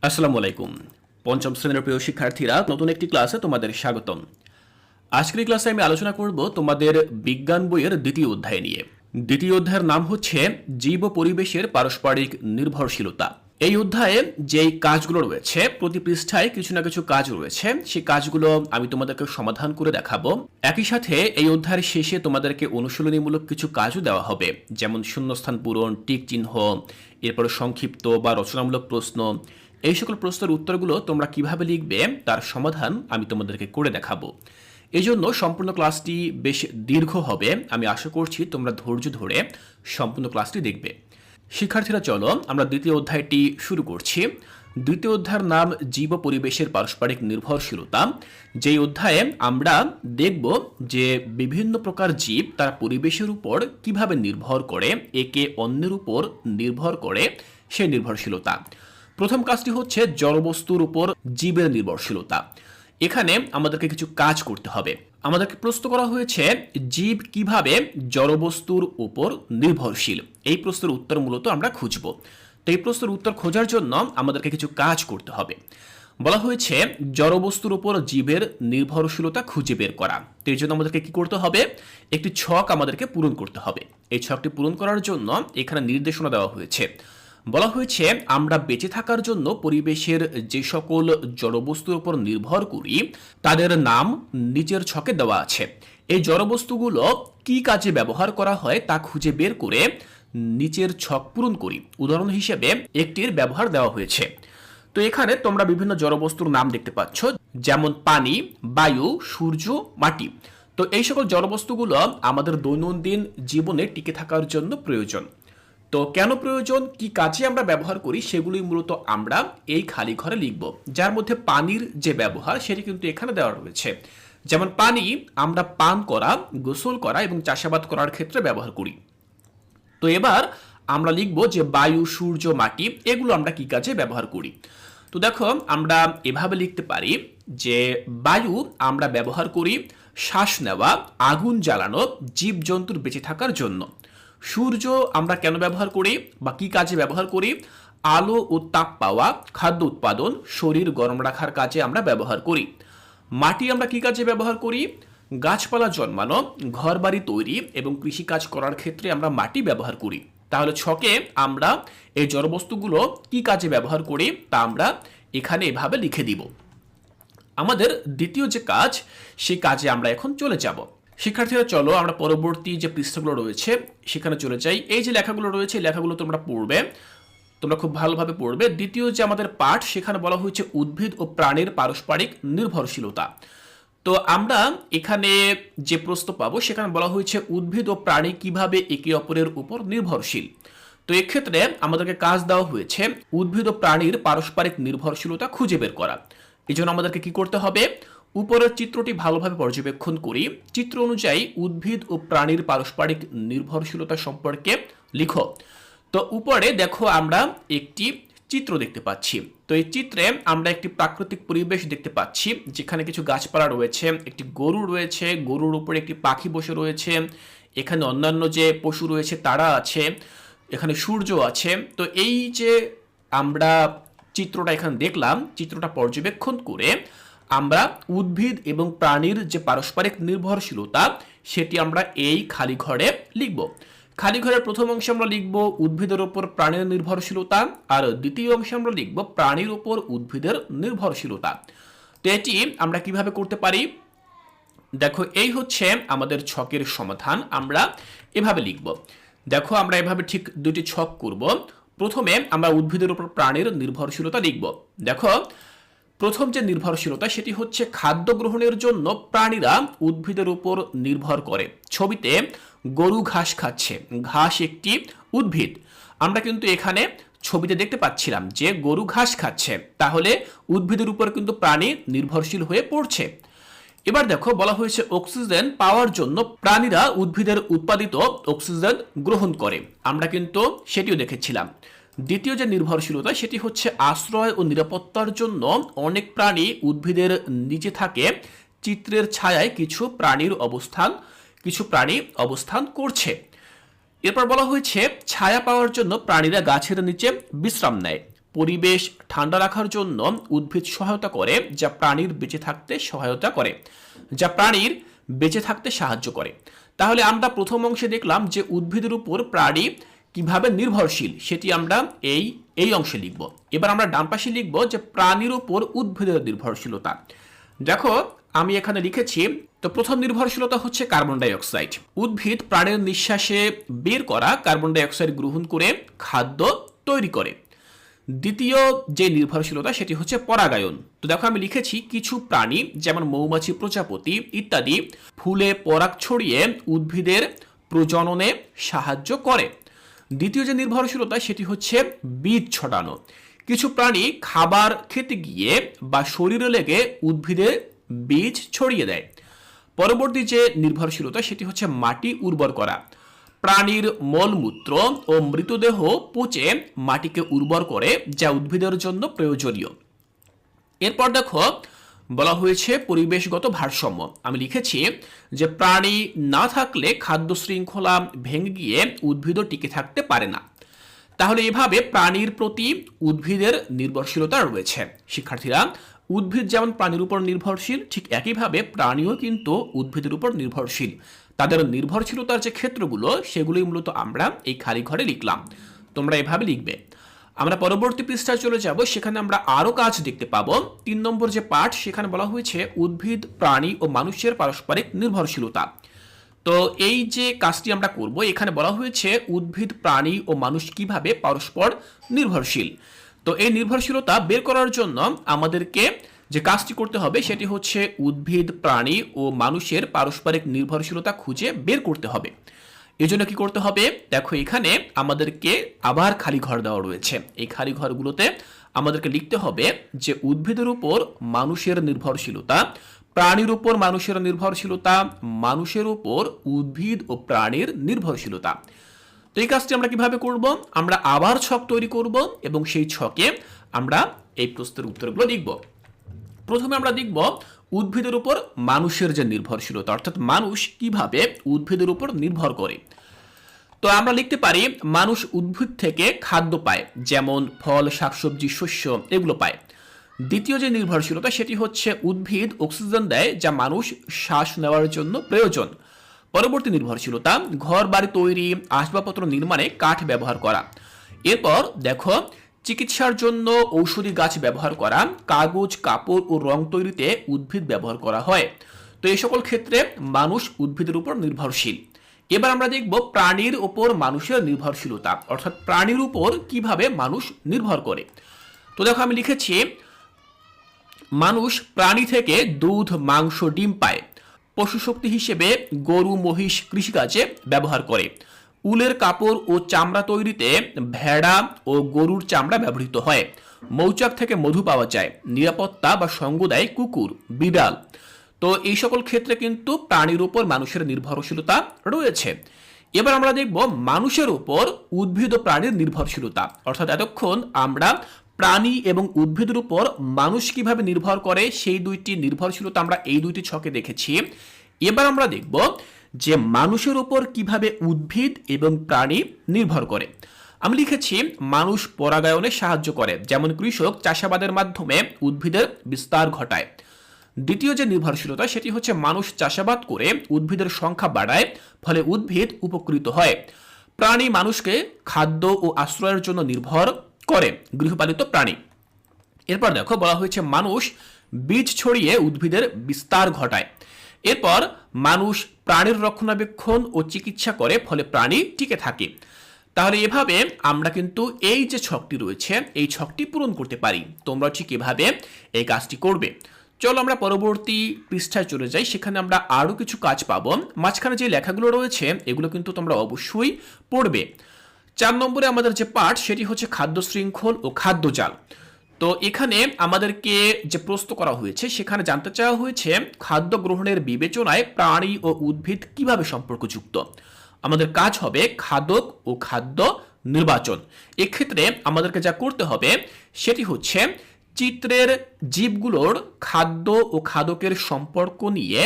আসসালামু আলাইকুম। পঞ্চম শ্রেণীর প্রিয় শিক্ষার্থীরা, নতুন একটি ক্লাসে তোমাদের স্বাগতম। আজকের এই ক্লাসে আমি আলোচনা করব তোমাদের বিজ্ঞান বইয়ের দ্বিতীয় অধ্যায় নিয়ে। দ্বিতীয় অধ্যায়ের নাম হচ্ছে জীব ও পরিবেশের পারস্পরিক নির্ভরশীলতা। এই অধ্যায়ে যেই কাজগুলো রয়েছে, প্রতি পৃষ্ঠায় কিছু না কিছু কাজ রয়েছে, সেই কাজগুলো আমি তোমাদেরকে সমাধান করে দেখাবো। একই সাথে এই অধ্যায়ের শেষে তোমাদেরকে অনুশীলনীমূলক কিছু কাজও দেওয়া হবে, যেমন শূন্যস্থান পূরণ, টিক চিহ্ন, এরপরে সংক্ষিপ্ত বা রচনামূলক প্রশ্ন। এই সকল প্রশ্নের উত্তরগুলো তোমরা কিভাবে লিখবে তার সমাধান আমি তোমাদেরকে করে দেখাবো। এই জন্য সম্পূর্ণ ক্লাসটি বেশ দীর্ঘ হবে। আমি আশা করছি তোমরা ধৈর্য ধরে সম্পূর্ণ ক্লাসটি দেখবে। শিক্ষার্থীরা, চলো আমরা দ্বিতীয় অধ্যায়টি শুরু করছি। দ্বিতীয় অধ্যায়ের নাম জীব ও পরিবেশের পারস্পরিক নির্ভরশীলতা। যেই অধ্যায়ে আমরা দেখব যে বিভিন্ন প্রকার জীব তার পরিবেশের উপর কিভাবে নির্ভর করে, একে অন্যের উপর নির্ভর করে সেই নির্ভরশীলতা। প্রথম কাজটি হচ্ছে জড়বস্তুর উপর জীবের নির্ভরশীলতা। এখানে আমাদেরকে কিছু কাজ করতে হবে। আমাদেরকে প্রশ্ন করা হয়েছে জীব কিভাবে জড়বস্তুর উপর নির্ভরশীল। এই প্রশ্নের উত্তর মূলত আমরা খুঁজব। তো এই প্রশ্নের উত্তর খোঁজার জন্য আমাদেরকে কিছু কাজ করতে হবে। বলা হয়েছে জড়বস্তুর উপর জীবের নির্ভরশীলতা খুঁজে বের করা। তো এই জন্য আমাদেরকে কি করতে হবে? একটি ছক আমাদেরকে পূরণ করতে হবে। এই ছকটি পূরণ করার জন্য এখানে নির্দেশনা দেওয়া হয়েছে। বলা হয়েছে আমরা বেঁচে থাকার জন্য পরিবেশের যে সকল জড়বস্তুর উপর নির্ভর করি তাদের নাম নিচের ছকে দেওয়া আছে। এই জড়বস্তুগুলো কি কাজে ব্যবহার করা হয় তা খুঁজে বের করে নিচের ছক পূরণ করি। উদাহরণ হিসেবে একটির ব্যবহার দেওয়া হয়েছে। তো এখানে তোমরা বিভিন্ন জড়বস্তুর নাম দেখতে পাচ্ছ, যেমন পানি, বায়ু, সূর্য, মাটি। তো এই সকল জড়বস্তুগুলো আমাদের দৈনন্দিন জীবনে টিকে থাকার জন্য প্রয়োজন। তো কেন প্রয়োজন, কি কাজে আমরা ব্যবহার করি, সেগুলোই মূলত আমরা এই খালি ঘরে লিখব। যার মধ্যে পানির যে ব্যবহার সেটি কিন্তু এখানে দেওয়া রয়েছে। যেমন পানি আমরা পান করা, গোসল করা এবং চাষাবাদ করার ক্ষেত্রে ব্যবহার করি। তো এবার আমরা লিখব যে বায়ু, সূর্য, মাটি এগুলো আমরা কি কাজে ব্যবহার করি। তো দেখো, আমরা এভাবে লিখতে পারি যে বায়ু আমরা ব্যবহার করি শ্বাস নেওয়া, আগুন জ্বালানো, জীবজন্তুর বেঁচে থাকার জন্য। সূর্য আমরা কেন ব্যবহার করি বা কি কাজে ব্যবহার করি? আলো ও তাপ পাওয়া, খাদ্য উৎপাদন, শরীর গরম রাখার কাজে আমরা ব্যবহার করি। মাটি আমরা কি কাজে ব্যবহার করি? গাছপালা জন্মানো, ঘরবাড়ি তৈরি এবং কৃষিকাজ করার ক্ষেত্রে আমরা মাটি ব্যবহার করি। তাহলে ছকে আমরা এই জড়বস্তুগুলো কি কাজে ব্যবহার করি তা আমরা এখানে এভাবে লিখে দিব। আমাদের দ্বিতীয় যে কাজ, সেই কাজে আমরা এখন চলে যাব। শিক্ষার্থীরা, চলো আমরা পরবর্তী যে পৃষ্ঠাগুলো রয়েছে সেখানে চলে যাই। এই যে লেখাগুলো রয়েছে, লেখাগুলো তোমরা পড়বে, তোমরা খুব ভালোভাবে পড়বে। দ্বিতীয় যে আমাদের পাঠ, সেখানে বলা হয়েছে উদ্ভিদ ও প্রাণীর পারস্পরিক নির্ভরশীলতা। তো আমরা এখানে যে প্রশ্ন পাবো সেখানে বলা হয়েছে উদ্ভিদ ও প্রাণী কিভাবে একে অপরের উপর নির্ভরশীল। তো এক্ষেত্রে আমাদেরকে কাজ দেওয়া হয়েছে উদ্ভিদ ও প্রাণীর পারস্পরিক নির্ভরশীলতা খুঁজে বের করা। এই জন্য আমাদেরকে কি করতে হবে? উপরের চিত্রটি ভালোভাবে পর্যবেক্ষণ করি। চিত্র অনুযায়ী উদ্ভিদ ও প্রাণীর পারস্পরিক নির্ভরশীলতা সম্পর্কে লিখো। তো উপরে দেখো আমরা একটি চিত্র দেখতে পাচ্ছি। তো এই চিত্রে আমরা একটি প্রাকৃতিক পরিবেশ দেখতে পাচ্ছি, যেখানে কিছু গাছপালা রয়েছে, একটি গরু রয়েছে, গরুর উপরে একটি পাখি বসে রয়েছে, এখানে অন্যান্য যে পশু রয়েছে তারা আছে, এখানে সূর্য আছে। তো এই যে আমরা চিত্রটা এখানে দেখলাম, চিত্রটা পর্যবেক্ষণ করে আমরা উদ্ভিদ এবং প্রাণীর যে পারস্পরিক নির্ভরশীলতা সেটি আমরা এই খালি ঘরে লিখব। খালি ঘরের প্রথম অংশে আমরা লিখব উদ্ভিদের উপর প্রাণীর নির্ভরশীলতা, আর দ্বিতীয় অংশে আমরা লিখব প্রাণীর উপর উদ্ভিদের নির্ভরশীলতা। তো এটি আমরা কিভাবে করতে পারি? দেখো, এই হচ্ছে আমাদের ছকের সমাধান। আমরা এভাবে লিখব। দেখো, আমরা এভাবে ঠিক দুটি ছক করব। প্রথমে আমরা উদ্ভিদের উপর প্রাণীর নির্ভরশীলতা লিখব। দেখো, প্রথম যে নির্ভরশীলতা সেটি হচ্ছে খাদ্য গ্রহণের জন্য প্রাণীরা উদ্ভিদের উপর নির্ভর করে। ছবিতে গরু ঘাস খাচ্ছে, ঘাস একটি উদ্ভিদ। আমরা কিন্তু এখানে ছবিতে দেখতে পাচ্ছিলাম যে গরু ঘাস খাচ্ছে, তাহলে উদ্ভিদের উপর কিন্তু প্রাণী নির্ভরশীল হয়ে পড়ছে। এবার দেখো, বলা হয়েছে অক্সিজেন পাওয়ার জন্য প্রাণীরা উদ্ভিদের উৎপাদিত অক্সিজেন গ্রহণ করে। আমরা কিন্তু সেটিও দেখেছিলাম। দ্বিতীয় যে নির্ভরশীলতা সেটি হচ্ছে আশ্রয় ও নিরাপত্তার জন্য অনেক প্রাণী উদ্ভিদের নিচে থাকে। চিত্রের ছায়ায় কিছু প্রাণী অবস্থান করছে। এরপর বলা হয়েছে ছায়া পাওয়ার জন্য প্রাণীরা গাছের নিচে বিশ্রাম নেয়। পরিবেশ ঠান্ডা রাখার জন্য উদ্ভিদ সহায়তা করে, যা প্রাণীর বেঁচে থাকতে সহায়তা করে, যা প্রাণীর বেঁচে থাকতে সাহায্য করে। তাহলে আমরা প্রথম অংশে দেখলাম যে উদ্ভিদের উপর প্রাণী কিভাবে নির্ভরশীল, সেটি আমরা এই অংশে লিখব। এবার আমরা ডান পাশে লিখব যে প্রাণীর উপর উদ্ভিদের নির্ভরশীলতা। দেখো আমি এখানে লিখেছি, তো প্রথম নির্ভরশীলতা হচ্ছে কার্বন ডাই অক্সাইড। উদ্ভিদ প্রাণীর নিঃশ্বাসে বের করা কার্বন ডাই অক্সাইড গ্রহণ করে খাদ্য তৈরি করে। দ্বিতীয় যে নির্ভরশীলতা সেটি হচ্ছে পরাগায়ন। তো দেখো আমি লিখেছি কিছু প্রাণী যেমন মৌমাছি, প্রজাপতি ইত্যাদি ফুলে পরাগ ছড়িয়ে উদ্ভিদের প্রজননে সাহায্য করে। দ্বিতীয় যে নির্ভরশীলতা সেটি হচ্ছে বীজ ছড়ানো। কিছু প্রাণী খাবার খেতে গিয়ে বা শরীরে লেগে উদ্ভিদের বীজ ছড়িয়ে দেয়। পরবর্তী যে নির্ভরশীলতা সেটি হচ্ছে মাটি উর্বর করা। প্রাণীর মলমূত্র ও মৃতদেহ পচে মাটিকে উর্বর করে, যা উদ্ভিদের জন্য প্রয়োজনীয়। এরপর দেখো বলা হয়েছে পরিবেশগত ভারসাম্য। আমি লিখেছি যে প্রাণী না থাকলে খাদ্য শৃঙ্খলা ভেঙে গিয়ে উদ্ভিদও টিকে থাকতে পারে না। তাহলে এভাবে প্রাণীর প্রতি উদ্ভিদের নির্ভরশীলতা রয়েছে। শিক্ষার্থীরা, উদ্ভিদ যেমন প্রাণীর উপর নির্ভরশীল, ঠিক একইভাবে প্রাণীও কিন্তু উদ্ভিদের উপর নির্ভরশীল। তাদের নির্ভরশীলতার যে ক্ষেত্রগুলো সেগুলোই মূলত আমরা এই খালি ঘরে লিখলাম। তোমরা এভাবে লিখবে। আমরা পরবর্তী পৃষ্ঠায় চলে যাব, সেখানে আমরা আরো কাজ দেখতে পাবো। 3 নম্বর যে পাঠ, সেখানে বলা হয়েছে উদ্ভিদ, প্রাণী ও মানুষের পারস্পরিক নির্ভরশীলতা। তো এই যে কাজটি আমরা করব, এখানে বলা হয়েছে উদ্ভিদ, প্রাণী ও মানুষ কিভাবে পরস্পর নির্ভরশীল। তো এই নির্ভরশীলতা বের করার জন্য আমাদেরকে যে কাজটি করতে হবে সেটি হচ্ছে উদ্ভিদ, প্রাণী ও মানুষের পারস্পরিক নির্ভরশীলতা খুঁজে বের করতে হবে। এজন্য কি করতে হবে, দেখো এখানে আমাদেরকে আবার খালি ঘর দেওয়া রয়েছে। এই খালি ঘরগুলোতে আমাদেরকে লিখতে হবে যে উদ্ভিদের উপর মানুষের নির্ভরশীলতা, প্রাণীর উপর মানুষের নির্ভরশীলতা, মানুষের উপর উদ্ভিদ ও প্রাণীর নির্ভরশীলতা। তো এই কাজটি আমরা কিভাবে করব, আমরা আবার ছক তৈরি করব এবং সেই ছকে আমরা এই প্রশ্নের উত্তরগুলো লিখব। প্রথমে আমরা দেখব উদ্ভিদের উপর মানুষের যে নির্ভরশীলতা, অর্থাৎ মানুষ কিভাবে উদ্ভিদের উপর নির্ভর করে। তো আমরা লিখতে পারি মানুষ উদ্ভিদ থেকে খাদ্য পায়, যেমন ফল, শাকসবজি, শস্য এগুলো পায়। দ্বিতীয় যে নির্ভরশীলতা সেটি হচ্ছে উদ্ভিদ অক্সিজেন দেয়, যা মানুষ শ্বাস নেওয়ার জন্য প্রয়োজন। পরবর্তী নির্ভরশীলতা ঘর বাড়ি তৈরি, আসবাবপত্র নির্মাণে কাঠ ব্যবহার করা। এরপর দেখো চিকিৎসার জন্য ঔষধি গাছ ব্যবহার করা, কাগজ, কাপড় ও রং তৈরিতে উদ্ভিদ ব্যবহার করা হয়। তো এই সকল ক্ষেত্রে মানুষ উদ্ভিদের উপর নির্ভরশীল। এবার আমরা দেখব প্রাণীর উপর মানুষের নির্ভরশীলতা, অর্থাৎ প্রাণীর উপর কিভাবে মানুষ নির্ভর করে। তো দেখো আমি লিখেছি মানুষ প্রাণী থেকে দুধ, মাংস, ডিম পায়। পশু শক্তি হিসেবে গরু, মহিষ কৃষিকাজে ব্যবহার করে। উলের কাপড় ও চামড়া তৈরিতে ভেড়া ও গরুর চামড়া ব্যবহৃত হয়। মৌচাক থেকে মধু পাওয়া যায়। নিরাপত্তা বা সঙ্গ দেয় কুকুর, বিড়াল। তো এই সকল ক্ষেত্রে কিন্তু প্রাণীর উপর মানুষের নির্ভরশীলতা রয়েছে। এবার আমরা দেখব মানুষের উপর উদ্ভিদ ও প্রাণীর নির্ভরশীলতা, অর্থাৎ এতক্ষণ আমরা প্রাণী এবং উদ্ভিদের উপর মানুষ কিভাবে নির্ভর করে সেই দুইটি নির্ভরশীলতা আমরা এই দুইটি ছকে দেখেছি। এবার আমরা দেখব যে মানুষের উপর কিভাবে উদ্ভিদ এবং প্রাণী নির্ভর করে। আমি লিখেছি মানুষ পরাগায়নে সাহায্য করে, যেমন কৃষক চাষাবাদের মাধ্যমে উদ্ভিদের বিস্তার ঘটায়। দ্বিতীয় যে নির্ভরশীলতা সেটি হচ্ছে মানুষ চাষাবাদ করে উদ্ভিদের সংখ্যা বাড়ায়, ফলে উদ্ভিদ উপকৃত হয়। প্রাণী মানুষকে খাদ্য ও আশ্রয়ের জন্য নির্ভর করে, গৃহপালিত প্রাণী। এরপর দেখো বলা হয়েছে মানুষ বীজ ছড়িয়ে উদ্ভিদের বিস্তার ঘটায়। এরপর মানুষ প্রাণীর রক্ষণাবেক্ষণ ও চিকিৎসা করে, ফলে প্রাণী টিকে থাকে। তাহলে এভাবে আমরা কিন্তু এই যে ছকটি রয়েছে এই ছকটি পূরণ করতে পারি। তোমরা ঠিক এভাবে এই কাজটি করবে। চলো আমরা পরবর্তী পৃষ্ঠায় চলে যাই, সেখানে আমরা আরো কিছু কাজ পাবো। মাঝখানে যে লেখাগুলো রয়েছে এগুলো কিন্তু তোমরা অবশ্যই পড়বে। 4 নম্বরে আমাদের যে পাঠ সেটি হচ্ছে খাদ্য শৃঙ্খল ও খাদ্য জাল। তো এখানে আমাদেরকে যে প্রশ্ন করা হয়েছে সেখানে জানতে চাওয়া হয়েছে খাদ্য গ্রহণের বিবেচনায় প্রাণী ও উদ্ভিদ কিভাবে সম্পর্কযুক্ত। আমাদের কাজ হবে খাদক ও খাদ্য নির্বাচন। এক্ষেত্রে আমাদেরকে যা করতে হবে সেটি হচ্ছে চিত্রের জীবগুলোর খাদ্য ও খাদকের সম্পর্ক নিয়ে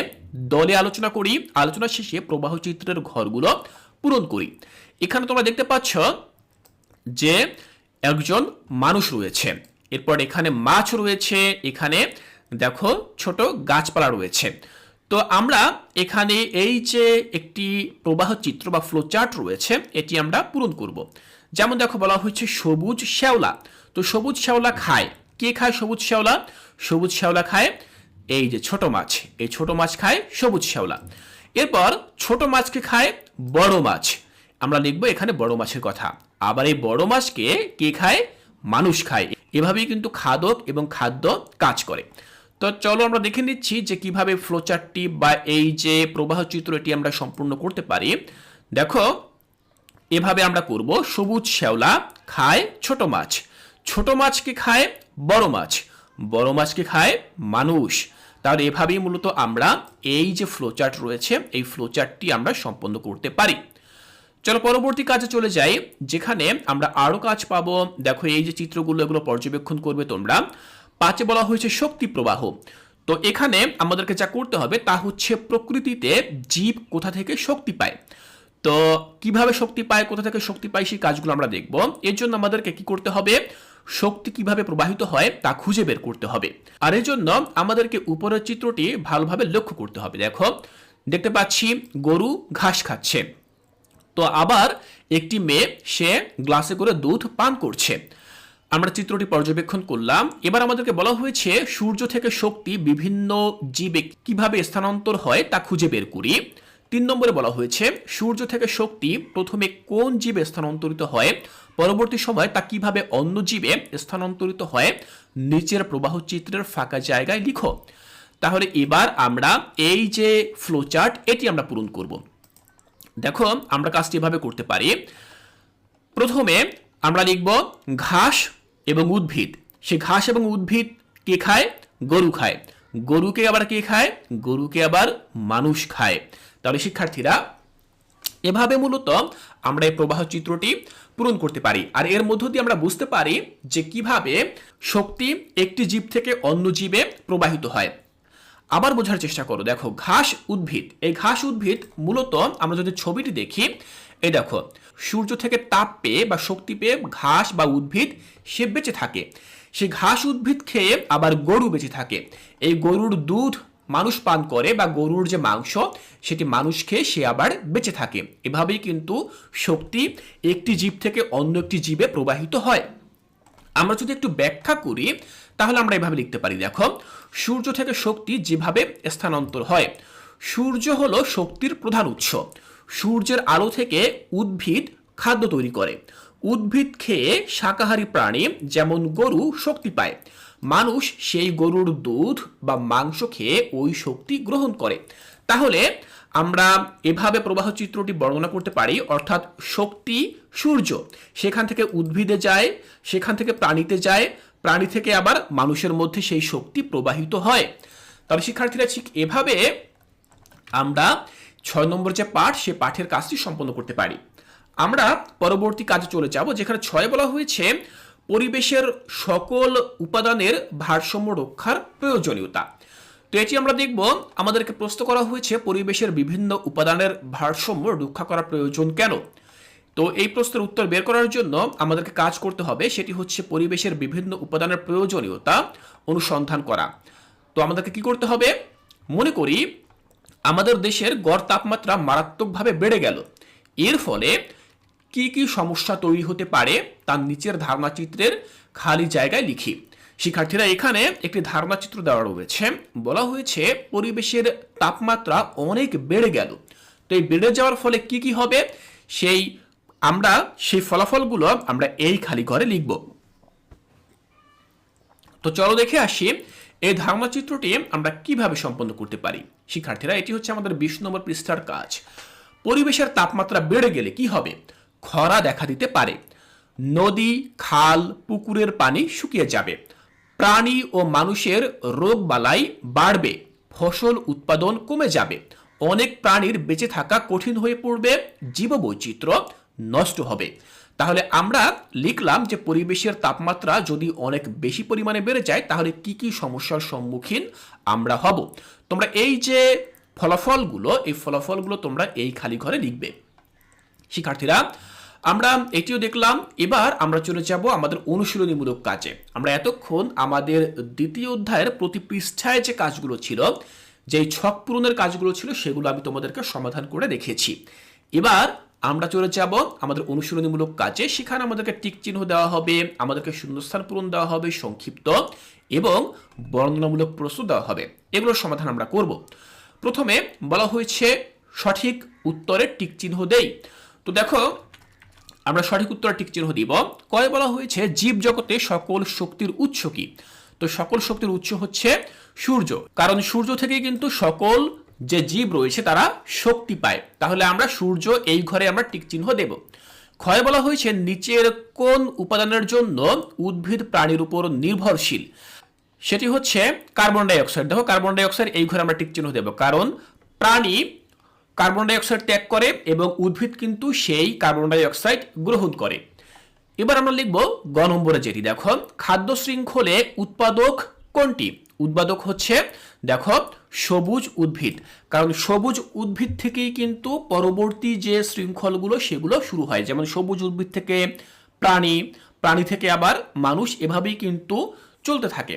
দলে আলোচনা করি, আলোচনা শেষে প্রবাহ চিত্রের ঘরগুলো পূরণ করি। এখানে তোমরা দেখতে পাচ্ছ যে একজন মানুষ রয়েছে, এরপর এখানে মাছ রয়েছে, এখানে দেখো ছোট গাছপালা রয়েছে। তো আমরা এখানে এই যে একটি প্রবাহ চিত্র বা ফ্লো চার্ট রয়েছে এটি আমরা পূরণ করব। যেমন দেখো বলা হয়েছে সবুজ শ্যাওলা। তো সবুজ শ্যাওলা খায়, কে খায় সবুজ শ্যাওলা? সবুজ শ্যাওলা খায় এই যে ছোট মাছ, এই ছোট মাছ খায় সবুজ শ্যাওলা। এরপর ছোট মাছকে খায় বড় মাছ, আমরা লিখবো এখানে বড় মাছের কথা। আবার এই বড় মাছকে কে খায়? মানুষ খায়। এভাবেই কিন্তু খাদক এবং খাদ্য কাজ করে। তো চলো আমরা দেখে নিচ্ছি যে কিভাবে ফ্লোচার্টটি বা এই যে প্রবাহ চিত্র এটি আমরা সম্পূর্ণ করতে পারি। দেখো এভাবে আমরা করব, সবুজ শ্যাওলা খায় ছোট মাছ, ছোট মাছকে খায় বড় মাছ, বড় মাছকে খায় মানুষ। তাহলে এভাবেই মূলত আমরা এই যে ফ্লোচার্ট রয়েছে এই ফ্লোচার্টটি আমরা সম্পন্ন করতে পারি। চলো পরবর্তী কাজে চলে যাই, যেখানে আমরা আরো কাজ পাবো। দেখো এই যে চিত্রগুলো এগুলো পর্যবেক্ষণ করবে তোমরা। 5 বলা হয়েছে শক্তি প্রবাহ। তো এখানে আমাদেরকে যা করতে হবে তা হচ্ছে প্রকৃতিতে জীব কোথা থেকে শক্তি পায়। তো কিভাবে শক্তি পায়, কোথা থেকে শক্তি পায় সেই কাজগুলো আমরা দেখব। এর জন্য আমাদেরকে কি করতে হবে? শক্তি কিভাবে প্রবাহিত হয় তা খুঁজে বের করতে হবে। আর এর জন্য আমাদেরকে উপরের চিত্রটি ভালোভাবে লক্ষ্য করতে হবে। দেখো দেখতে পাচ্ছি গরু ঘাস খাচ্ছে। তো আবার একটি মেয়ে সে গ্লাসে করে দুধ পান করছে। আমরা চিত্রটি পর্যবেক্ষণ করলাম। এবার আমাদেরকে বলা হয়েছে সূর্য থেকে শক্তি বিভিন্ন জীবে কিভাবে স্থানান্তর হয় তা খুঁজে বের করি। 3 নম্বরে বলা হয়েছে সূর্য থেকে শক্তি প্রথমে কোন জীবে স্থানান্তরিত হয়, পরবর্তী সময় তা কিভাবে অন্য জীবে স্থানান্তরিত হয়, নিচের প্রবাহ চিত্রের ফাঁকা জায়গায় লিখো। তাহলে এবার আমরা এই যে ফ্লোচার্ট এটি আমরা পূরণ করব। দেখো আমরা কাজটি এভাবে করতে পারি। প্রথমে আমরা লিখব ঘাস এবং উদ্ভিদ। সে ঘাস এবং উদ্ভিদ কে খায়? গরু খায়। গরুকে আবার কে খায়? গরুকে আবার মানুষ খায়। তাহলে শিক্ষার্থীরা এভাবে মূলত আমরা এই প্রবাহ চিত্রটি পূরণ করতে পারি। আর এর মধ্য দিয়ে আমরা বুঝতে পারি যে কিভাবে শক্তি একটি জীব থেকে অন্য জীবে প্রবাহিত হয়। আবার বোঝার চেষ্টা করো। দেখো ঘাস উদ্ভিদ, এই ঘাস উদ্ভিদ মূলত আমরা যদি ছবিটি দেখি, এই দেখো সূর্য থেকে তাপ পেয়ে বা শক্তি পেয়ে ঘাস বা উদ্ভিদ সে বেঁচে থাকে। সেই ঘাস উদ্ভিদ খেয়ে আবার গরু বেঁচে থাকে। এই গরুর দুধ মানুষ পান করে বা গরুর যে মাংস সেটি মানুষ খেয়ে সে আবার বেঁচে থাকে। এভাবেই কিন্তু শক্তি একটি জীব থেকে অন্য একটি জীবে প্রবাহিত হয়। আমরা যদি একটু ব্যাখ্যা করি তাহলে আমরা এভাবে লিখতে পারি। দেখো সূর্য থেকে শক্তি যেভাবে স্থানান্তর হয়, সূর্য হলো শক্তির প্রধান উৎস। সূর্যের আলো থেকে উদ্ভিদ খাদ্য তৈরি করে। উদ্ভিদ খেয়ে শাকাহারী প্রাণী যেমন গরু শক্তি পায়। মানুষ সেই গরুর দুধ বা মাংস খেয়ে ওই শক্তি গ্রহণ করে। তাহলে আমরা এভাবে প্রবাহ চিত্রটি বর্ণনা করতে পারি, অর্থাৎ শক্তি সূর্য, সেখান থেকে উদ্ভিদে যায়, সেখান থেকে প্রাণীতে যায়, প্রাণী থেকে আবার মানুষের মধ্যে সেই শক্তি প্রবাহিত হয়। তবে শিক্ষার্থীরা ঠিক এভাবে আমরা 6 নম্বর যে পাঠ সে পাঠের কাজটি সম্পন্ন করতে পারি। আমরা পরবর্তী কাজে চলে যাব, যেখানে 6 বলা হয়েছে পরিবেশের সকল উপাদানের ভারসাম্য রক্ষার প্রয়োজনীয়তা। তো এটি আমরা দেখব। আমাদেরকে প্রশ্ন করা হয়েছে পরিবেশের বিভিন্ন উপাদানের ভারসাম্য রক্ষা করা প্রয়োজন কেন। তো এই প্রশ্নের উত্তর বের করার জন্য আমাদেরকে কাজ করতে হবে, সেটি হচ্ছে পরিবেশের বিভিন্ন উপাদানের প্রয়োজনীয়তা অনুসন্ধান করা। তো আমাদেরকে কি করতে হবে? মনে করি আমাদের দেশের গড় তাপমাত্রা মারাত্মকভাবে বেড়ে গেল। এর ফলে কি কি সমস্যা তৈরি হতে পারে তার নিচের ধারণা চিত্রের খালি জায়গায় লিখি। শিক্ষার্থীরা এখানে একটি ধারণা চিত্র দেওয়া রয়েছে। বলা হয়েছে পরিবেশের তাপমাত্রা অনেক বেড়ে গেল। তো এই বেড়ে যাওয়ার ফলে কি কি হবে সেই ফলাফলগুলো আমরা এই খালি ঘরে লিখব। তো চলো দেখে আসি এই ধারণা চিত্রটি আমরা কিভাবে সম্পন্ন করতে পারি। শিক্ষার্থীরা এটি হচ্ছে আমাদের 20 নম্বর পৃষ্ঠার কাজ। পরিবেশের তাপমাত্রা বেড়ে গেলে কি হবে? খরা দেখা দিতে পারে, নদী খাল পুকুরের পানি শুকিয়ে যাবে, প্রাণী ও মানুষের রোগবালাই বাড়বে, ফসল উৎপাদন কমে যাবে, অনেক প্রাণীর বেঁচে থাকা কঠিন হয়ে পড়বে, জীববৈচিত্র্য নষ্ট হবে। তাহলে আমরা লিখলাম যে পরিবেশের তাপমাত্রা যদি অনেক বেশি পরিমাণে বেড়ে যায় তাহলে কি কি সমস্যার সম্মুখীন আমরা হব। তোমরা এই যে ফলাফলগুলো তোমরা এই খালি ঘরে লিখবে। শিক্ষার্থীরা আমরা এটিও দেখলাম। এবার আমরা চলে যাব আমাদের অনুশীলনীমূলক কাজে। আমরা এতক্ষণ আমাদের দ্বিতীয় অধ্যায়ের প্রতি পৃষ্ঠায় যে কাজগুলো ছিল, যেই ছক পূরণের কাজগুলো ছিল, সেগুলো আমি তোমাদেরকে সমাধান করে দেখিয়েছি। এবার আমরা চলে যাব আমাদের অনুশীলনীমূলক কাজে। সেখানে আমাদেরকে টিক চিহ্ন দেওয়া হবে, আমাদেরকে শূন্যস্থান পূরণ দেওয়া হবে, সংক্ষিপ্ত এবং বর্ণনামূলক প্রশ্ন দেওয়া হবে। এগুলোর সমাধান আমরা করব। প্রথমে বলা হয়েছে সঠিক উত্তরের টিক চিহ্ন দেই। তো দেখো, আমরা সঠিক উত্তরে টিক চিহ্ন দিব। কয়ে বলা হয়েছে জীব জগতে সকল শক্তির উৎস কি? তো সকল শক্তির উৎস হচ্ছে সূর্য, কারণ সূর্য থেকে কিন্তু সকল যে জীব রয়েছে তারা শক্তি পায়। তাহলে আমরা সূর্য, এই ঘরে আমরা টিক চিহ্ন দেব। ক্ষয়ে বলা হয়েছে নিচের কোন উপাদানের জন্য উদ্ভিদ প্রাণীর উপর নির্ভরশীল? সেটি হচ্ছে কার্বন ডাই অক্সাইড। দেখো, কার্বন ডাই অক্সাইড, এই ঘরে আমরা টিক চিহ্ন দেব, কারণ প্রাণী কার্বন ডাই অক্সাইড ত্যাগ করে এবং উদ্ভিদ কিন্তু সেই কার্বন ডাই অক্সাইড গ্রহণ করে। এবার আমরা লিখব গ নম্বরে যেটি, দেখো খাদ্য শৃঙ্খলে উৎপাদক কোনটি? উৎপাদক হচ্ছে দেখো সবুজ উদ্ভিদ, কারণ সবুজ উদ্ভিদ থেকেই কিন্তু পরবর্তী যে শৃঙ্খলগুলো সেগুলো শুরু হয়। যেমন সবুজ উদ্ভিদ থেকে প্রাণী, প্রাণী থেকে আবার মানুষ, এভাবেই কিন্তু চলতে থাকে।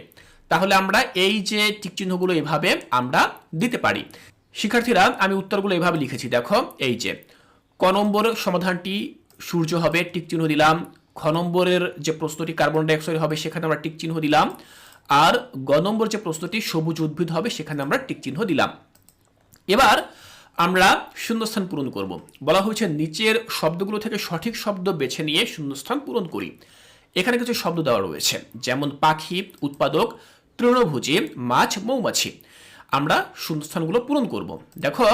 তাহলে আমরা এই যে টিক চিহ্নগুলো এভাবে আমরা দিতে পারি। শিক্ষার্থীরা, আমি উত্তরগুলো এভাবে লিখেছি। দেখো, এই যে ক নম্বর সমাধানটি সূর্য হবে, টিক চিহ্ন দিলাম। খ নম্বরের যে প্রশ্নটি কার্বন ডাই অক্সাইড হবে, সেখানে আমরা টিক চিহ্ন দিলাম। আর গ নম্বর যে প্রশ্নটি সবুজ উদ্ভিদ হবে, সেখানে আমরা টিক চিহ্ন দিলাম। এবার আমরা শূন্যস্থান পূরণ করব। বলা হয়েছে নিচের শব্দগুলো থেকে সঠিক শব্দ বেছে নিয়ে শূন্যস্থান পূরণ করি। এখানে কিছু শব্দ দেওয়া রয়েছে, যেমন পাখি, উৎপাদক, তৃণভোজী, মাছ, মৌমাছি। আমরা শূন্যস্থানগুলো পূরণ করব। দেখো,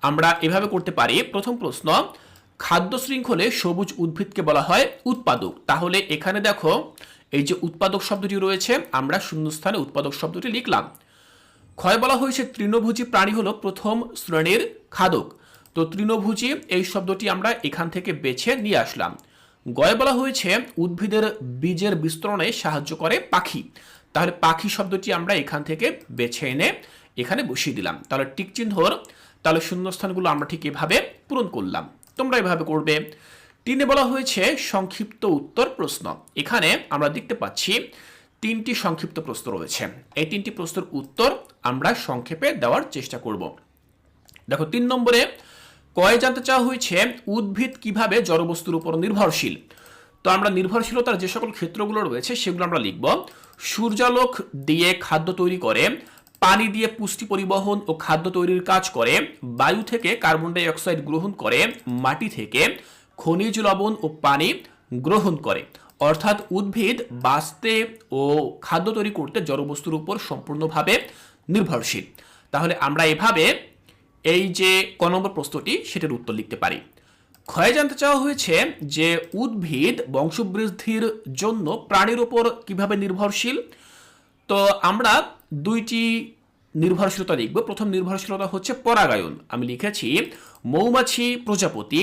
আমরা এভাবে করতে পারি। প্রথম প্রশ্ন, খাদ্য শৃঙ্খলে সবুজ উদ্ভিদকে বলা হয় উৎপাদক। তাহলে এখানে দেখো, এই যে উৎপাদক শব্দটি রয়েছে, আমরা শূন্যস্থানে উৎপাদক শব্দটি লিখলাম। ক্ষয় বলা হয়েছে তৃণভোজী প্রাণী হলো প্রথম শ্রেণীর খাদক। তো তৃণভোজী এই শব্দটি আমরা এখান থেকে বেছে নিয়ে আসলাম। গয়ে বলা হয়েছে উদ্ভিদের বীজের বিস্তরণে সাহায্য করে পাখি। তাহলে পাখি শব্দটি আমরা এখান থেকে বেছে এনে এখানে বসিয়ে দিলাম। তাহলে টিক চিহ্নর তাহলে শূন্যস্থানগুলো আমরা ঠিক এভাবে পূরণ করলাম। তোমরা এভাবে করবে। 3 বলা হয়েছে সংক্ষিপ্ত উত্তর প্রশ্ন। এখানে আমরা দেখতে পাচ্ছি 3টি সংক্ষিপ্ত প্রশ্ন রয়েছে। এই 3টি প্রশ্নের উত্তর আমরা সংক্ষেপে দেওয়ার চেষ্টা করব। দেখো, 3 নম্বরে কয়ে জানতে চাওয়া হয়েছে উদ্ভিদ কিভাবে জড়বস্তুর উপর নির্ভরশীল। তো আমরা নির্ভরশীলতার যে সকল ক্ষেত্রগুলো রয়েছে সেগুলো আমরা লিখব। সূর্যালোক দিয়ে খাদ্য তৈরি করে, পানি দিয়ে পুষ্টি পরিবহন ও খাদ্য তৈরির কাজ করে, বায়ু থেকে কার্বন ডাই অক্সাইড গ্রহণ করে, মাটি থেকে খনিজ লবণ ও পানি গ্রহণ করে। অর্থাৎ উদ্ভিদ বাঁচতে ও খাদ্য তৈরি করতে জড়বস্তুর উপর সম্পূর্ণভাবে নির্ভরশীল। তাহলে আমরা এভাবে এই যে ক নম্বর প্রশ্নটি সেটার উত্তর লিখতে পারি। ক্ষয়ে জানতে চাওয়া হয়েছে যে উদ্ভিদ বংশবৃদ্ধির জন্য প্রাণীর উপর কিভাবে নির্ভরশীল। তো আমরা 2টি নির্ভরশীলতা লিখব। প্রথম নির্ভরশীলতা হচ্ছে পরাগায়ন। আমি লিখেছি মৌমাছি, প্রজাপতি,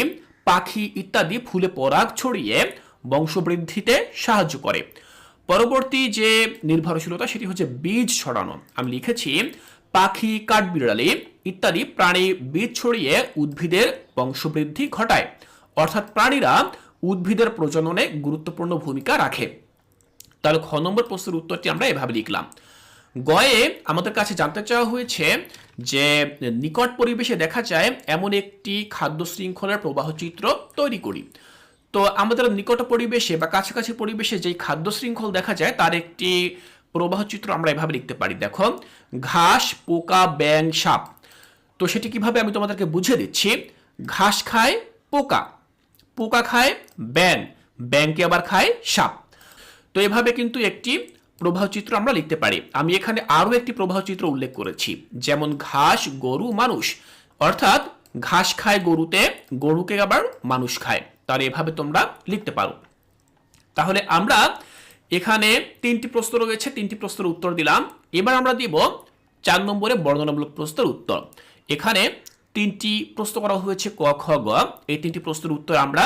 পাখি ইত্যাদি ফুলে পরাগ ছড়িয়ে বংশবৃদ্ধিতে সাহায্য করে। পরবর্তী যে নির্ভরশীলতা সেটি হচ্ছে বীজ ছড়ানো। আমি লিখেছি পাখি, কাঠবিড়ালি ইত্যাদি প্রাণী বীজ ছড়িয়ে উদ্ভিদের বংশবৃদ্ধি ঘটায়। অর্থাৎ প্রাণীরা উদ্ভিদের প্রজননে গুরুত্বপূর্ণ ভূমিকা রাখে। তাহলে খ নম্বর প্রশ্নের উত্তরটি আমরা এভাবে লিখলাম। গয়ে আমাদের কাছে জানতে চাওয়া হয়েছে যে নিকট পরিবেশে দেখা যায় এমন একটি খাদ্য শৃঙ্খলার প্রবাহ চিত্র তৈরি করি। তো আমাদের নিকট পরিবেশে বা কাছাকাছি পরিবেশে যেই খাদ্য শৃঙ্খল দেখা যায় তার একটি প্রবাহ চিত্র আমরা এভাবে লিখতে পারি। দেখো, ঘাস, পোকা, ব্যাঙ, সাপ। তো সেটি কিভাবে আমি তোমাদেরকে বুঝিয়ে দিচ্ছি। ঘাস খায় পোকা, পোকা খায় ব্যাঙ, ব্যাঙকে আবার খায় সাপ। তো এভাবে কিন্তু একটি প্রবাহ চিত্র আমরা লিখতে পারি। আমি এখানে আরো একটি প্রবাহ চিত্র উল্লেখ করেছি, যেমন ঘাস, গরু, মানুষ। অর্থাৎ ঘাস খায় গরুতে, গরুকে আবার মানুষ খায়। তাহলে এভাবে তোমরা লিখতে পারো। তাহলে আমরা এখানে 3টি প্রশ্ন রয়েছে, 3টি প্রশ্নের উত্তর দিলাম। এবার আমরা দিব 4 নম্বরে বর্ণনামূলক প্রশ্নের উত্তর। এখানে 3টি প্রশ্ন করা হয়েছে ক, খ, গ। এই 3টি প্রশ্নের উত্তর আমরা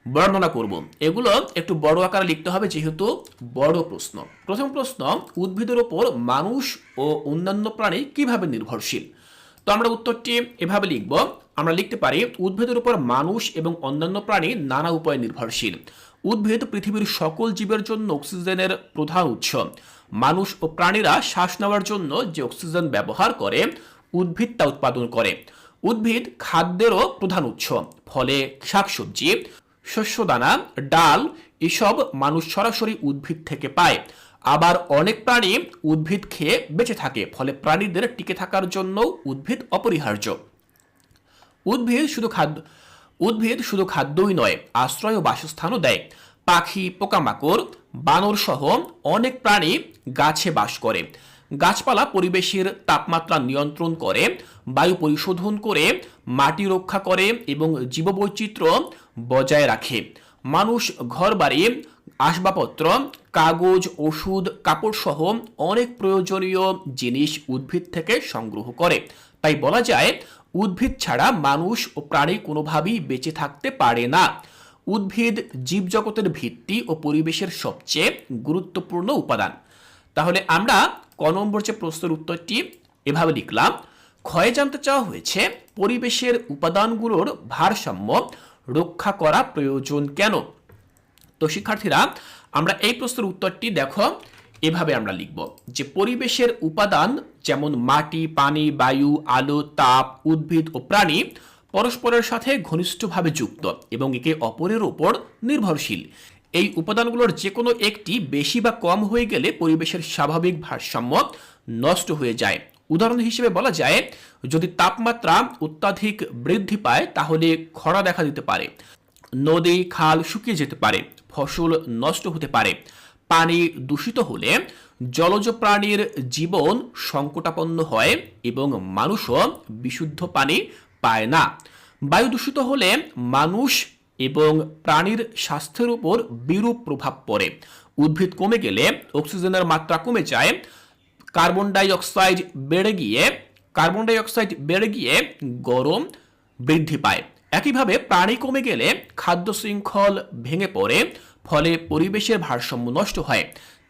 বর্ণনা করব। এগুলো একটু বড় আকারে লিখতে হবে যেহেতু বড় প্রশ্ন। প্রথম প্রশ্ন, উদ্ভিদের উপর মানুষ ও অন্যান্য প্রাণী কিভাবে নির্ভরশীল। তো আমরা উত্তরটি এভাবে লিখব। আমরা লিখতে পারি উদ্ভিদের উপর মানুষ এবং অন্যান্য প্রাণী নানা উপায়ে নির্ভরশীল। উদ্ভিদ পৃথিবীর সকল জীবের জন্য অক্সিজেনের প্রধান উৎস। মানুষ ও প্রাণীরা শ্বাস নেওয়ার জন্য যে অক্সিজেন ব্যবহার করে উদ্ভিদ তা উৎপাদন করে। উদ্ভিদ খাদ্যেরও প্রধান উৎস, ফলে শাকসবজি, শস্যদানা, ডাল এসব মানুষ সরাসরি উদ্ভিদ থেকে পায়। আবার অনেক প্রাণী উদ্ভিদ খেয়ে বেঁচে থাকে, ফলে প্রাণীদের টিকে থাকার জন্য উদ্ভিদ অপরিহার্য। উদ্ভিদ শুধু খাদ্যই নয়, আশ্রয় ও বাসস্থানও দেয়। পাখি, পোকামাকড়, বানর সহ অনেক প্রাণী গাছে বাস করে। গাছপালা পরিবেশের তাপমাত্রা নিয়ন্ত্রণ করে, বায়ু পরিশোধন করে, মাটি রক্ষা করে এবং জীববৈচিত্র্য বজায় রাখে। মানুষ ঘরবাড়ি, আসবাবপত্র, কাগজ, ওষুধ, কাপড় সহ অনেক প্রয়োজনীয় জিনিস উদ্ভিদ থেকে সংগ্রহ করে। তাই বলা যায় উদ্ভিদ ছাড়া মানুষ ও প্রাণী কোনোভাবেই বেঁচে থাকতে পারে না। উদ্ভিদ জীবজগতের ভিত্তি ও পরিবেশের সবচেয়ে গুরুত্বপূর্ণ উপাদান। তাহলে আমরা ক নম্বর যে প্রশ্নের উত্তরটি এভাবে লিখলাম। ক্ষয়ে জানতে চাওয়া হয়েছে পরিবেশের উপাদানগুলোর ভারসাম্য রক্ষা করা প্রয়োজন কেন। তো শিক্ষার্থীরা, আমরা এই প্রশ্নের উত্তরটি দেখো এভাবে আমরা লিখব যে পরিবেশের উপাদান যেমন মাটি, পানি, বায়ু, আলো, তাপ, উদ্ভিদ ও প্রাণী পরস্পরের সাথে ঘনিষ্ঠভাবে যুক্ত এবং একে অপরের উপর নির্ভরশীল। এই উপাদানগুলোর যে কোনো একটি বেশি বা কম হয়ে গেলে পরিবেশের স্বাভাবিক ভারসাম্য নষ্ট হয়ে যায়। উদাহরণ হিসেবে বলা যায়, যদি তাপমাত্রা অত্যাধিক বৃদ্ধি পায় তাহলে খরা দেখা দিতে পারে, নদী খাল শুকিয়ে যেতে পারে, ফসল নষ্ট হতে পারে। পানি দূষিত হলে জলজ প্রাণীর জীবন সংকটাপন্ন হয় এবং মানুষও বিশুদ্ধ পানি পায় না। বায়ু দূষিত হলে মানুষ এবং প্রাণীর স্বাস্থ্যের উপর বিরূপ প্রভাব পড়ে। উদ্ভিদ কমে গেলে অক্সিজেনের মাত্রা কমে যায়, কার্বন ডাই অক্সাইড বেড়ে গিয়ে গরম বৃদ্ধি পায়। একইভাবে প্রাণী কমে গেলে খাদ্য শৃঙ্খল ভেঙে পড়ে, ফলে পরিবেশের ভারসাম্য নষ্ট হয়।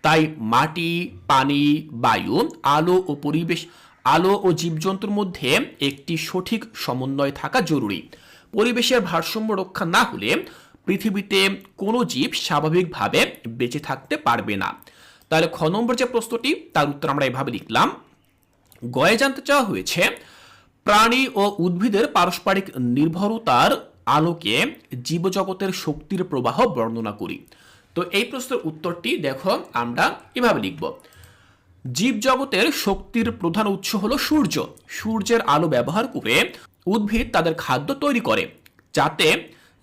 তাই মাটি, পানি, বায়ু, আলো ও জীবজন্তুর মধ্যে একটি সঠিক সমন্বয় থাকা জরুরি। পরিবেশের ভারসাম্য রক্ষা না হলে পৃথিবীতে কোনো জীব স্বাভাবিকভাবে বেঁচে থাকতে পারবে না। তাহলে খ নম্বর যে প্রশ্নটি তার উত্তর আমরা এভাবে লিখলাম। গয়ে জানতে চাওয়া হয়েছে প্রাণী ও উদ্ভিদের পারস্পরিক নির্ভরতার আলোকে জীবজগতের শক্তির প্রবাহ বর্ণনা করি। তো এই প্রশ্নের উত্তরটি দেখো আমরা এভাবে লিখব। জীবজগতের শক্তির প্রধান উৎস হলো সূর্য। সূর্যের আলো ব্যবহার করে উদ্ভিদ তাদের খাদ্য তৈরি করে,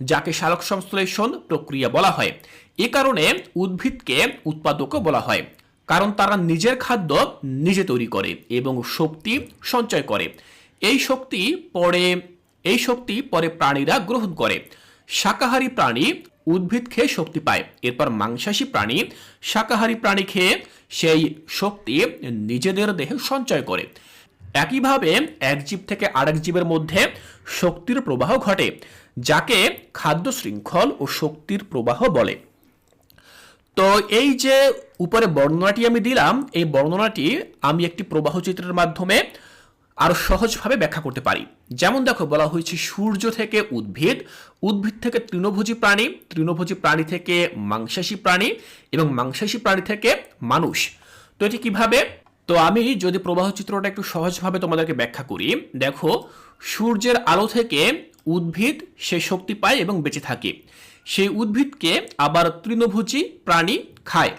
যাকে সালোকসংশ্লেষণ প্রক্রিয়া বলা হয়। এ কারণে উদ্ভিদকে উৎপাদকও বলা হয়, কারণ তারা নিজের খাদ্য নিজে তৈরি করে এবং শক্তি সঞ্চয় করে। এই শক্তি পরে প্রাণীরা গ্রহণ করে। শাকাহারী প্রাণী উদ্ভিদ খেয়ে শক্তি পায়, এরপর মাংসাশী প্রাণী শাকাহারী প্রাণী খেয়ে সেই শক্তি নিজেদের দেহে সঞ্চয় করে। একইভাবে এক জীব থেকে আরেক জীবের মধ্যে শক্তির প্রবাহ ঘটে, যাকে খাদ্য শৃঙ্খল ও শক্তির প্রবাহ বলে। তো এই যে উপরে বর্ণনাটি আমি দিলাম, এই বর্ণনাটি আমি একটি প্রবাহ চিত্রের মাধ্যমে আরো সহজভাবে ব্যাখ্যা করতে পারি। যেমন দেখো, বলা হয়েছে সূর্য থেকে উদ্ভিদ, উদ্ভিদ থেকে তৃণভোজী প্রাণী, তৃণভোজী প্রাণী থেকে মাংসাশী প্রাণী এবং মাংসাশী প্রাণী থেকে মানুষ। তো এটি কিভাবে? তো আমি যদি প্রবাহ চিত্রটা একটু সহজভাবে তোমাদেরকে ব্যাখ্যা করি। দেখো, সূর্যের আলো থেকে উদ্ভিদ সে শক্তি পায় এবং বেঁচে থাকে। সেই উদ্ভিদকে আবার তৃণভোজী প্রাণী খায়,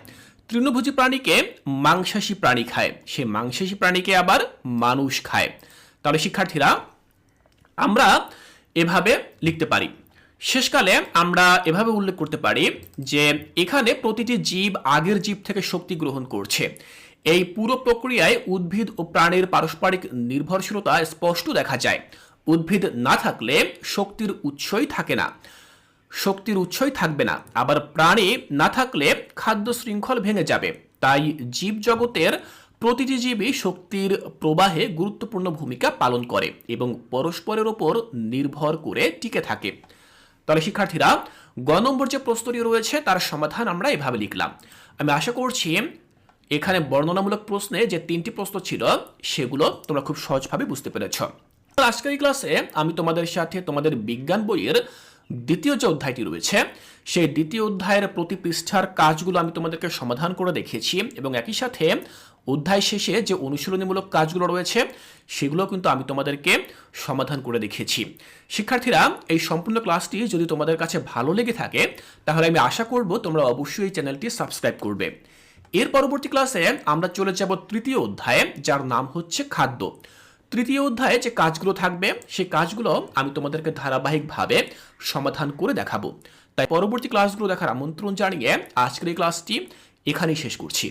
তৃণভোজী প্রাণীকে মাংসাশী প্রাণী খায়, সে মাংসাশী প্রাণীকে আবার মানুষ খায়। তাহলে শিক্ষার্থীরা, আমরা এভাবে লিখতে পারি। শেষকালে আমরা এভাবে উল্লেখ করতে পারি যে এখানে প্রতিটি জীব আগের জীব থেকে শক্তি গ্রহণ করছে। এই পুরো প্রক্রিয়ায় উদ্ভিদ ও প্রাণীর পারস্পরিক নির্ভরশীলতা স্পষ্ট দেখা যায়। উদ্ভিদ না থাকলে শক্তির উৎসই থাকবে না, আবার প্রাণী না থাকলে খাদ্য শৃঙ্খল ভেঙে যাবে। তাই জীবজগতের প্রতিটি জীবই শক্তির প্রবাহে গুরুত্বপূর্ণ ভূমিকা পালন করে এবং পরস্পরের ওপর নির্ভর করে টিকে থাকে। তাহলে শিক্ষার্থীরা, গ নম্বর যে প্রশ্নটি রয়েছে তার সমাধান আমরা এভাবে লিখলাম। আমি আশা করছি এখানে বর্ণনামূলক প্রশ্নে যে 3টি প্রশ্ন ছিল সেগুলো তোমরা খুব সহজভাবে বুঝতে পেরেছ। আজকের এই ক্লাসে আমি তোমাদের সাথে তোমাদের বিজ্ঞান বইয়ের দ্বিতীয় যে অধ্যায়টি রয়েছে সেই দ্বিতীয় অধ্যায়ের প্রতি পৃষ্ঠার কাজগুলো আমি তোমাদেরকে সমাধান করে দেখিয়েছি এবং একই সাথে অধ্যায় শেষে যে অনুশীলনীমূলক কাজগুলো রয়েছে সেগুলো কিন্তু আমি তোমাদেরকে সমাধান করে দেখিয়েছি। শিক্ষার্থীরা, এই সম্পূর্ণ ক্লাসটি যদি তোমাদের কাছে ভালো লেগে থাকে তাহলে আমি আশা করব তোমরা অবশ্যই এই চ্যানেলটি সাবস্ক্রাইব করবে। এর পরবর্তী ক্লাসে আমরা চলে যাব তৃতীয় অধ্যায়ে, যার নাম হচ্ছে খাদ্য। তৃতীয় অধ্যায়ে যে কাজগুলো থাকবে সেই কাজগুলো আমি তোমাদেরকে ধারাবাহিকভাবে সমাধান করে দেখাবো। তাই পরবর্তী ক্লাসগুলো দেখার আমন্ত্রণ জানিয়ে আজকের এই ক্লাসটি এখানেই শেষ করছি।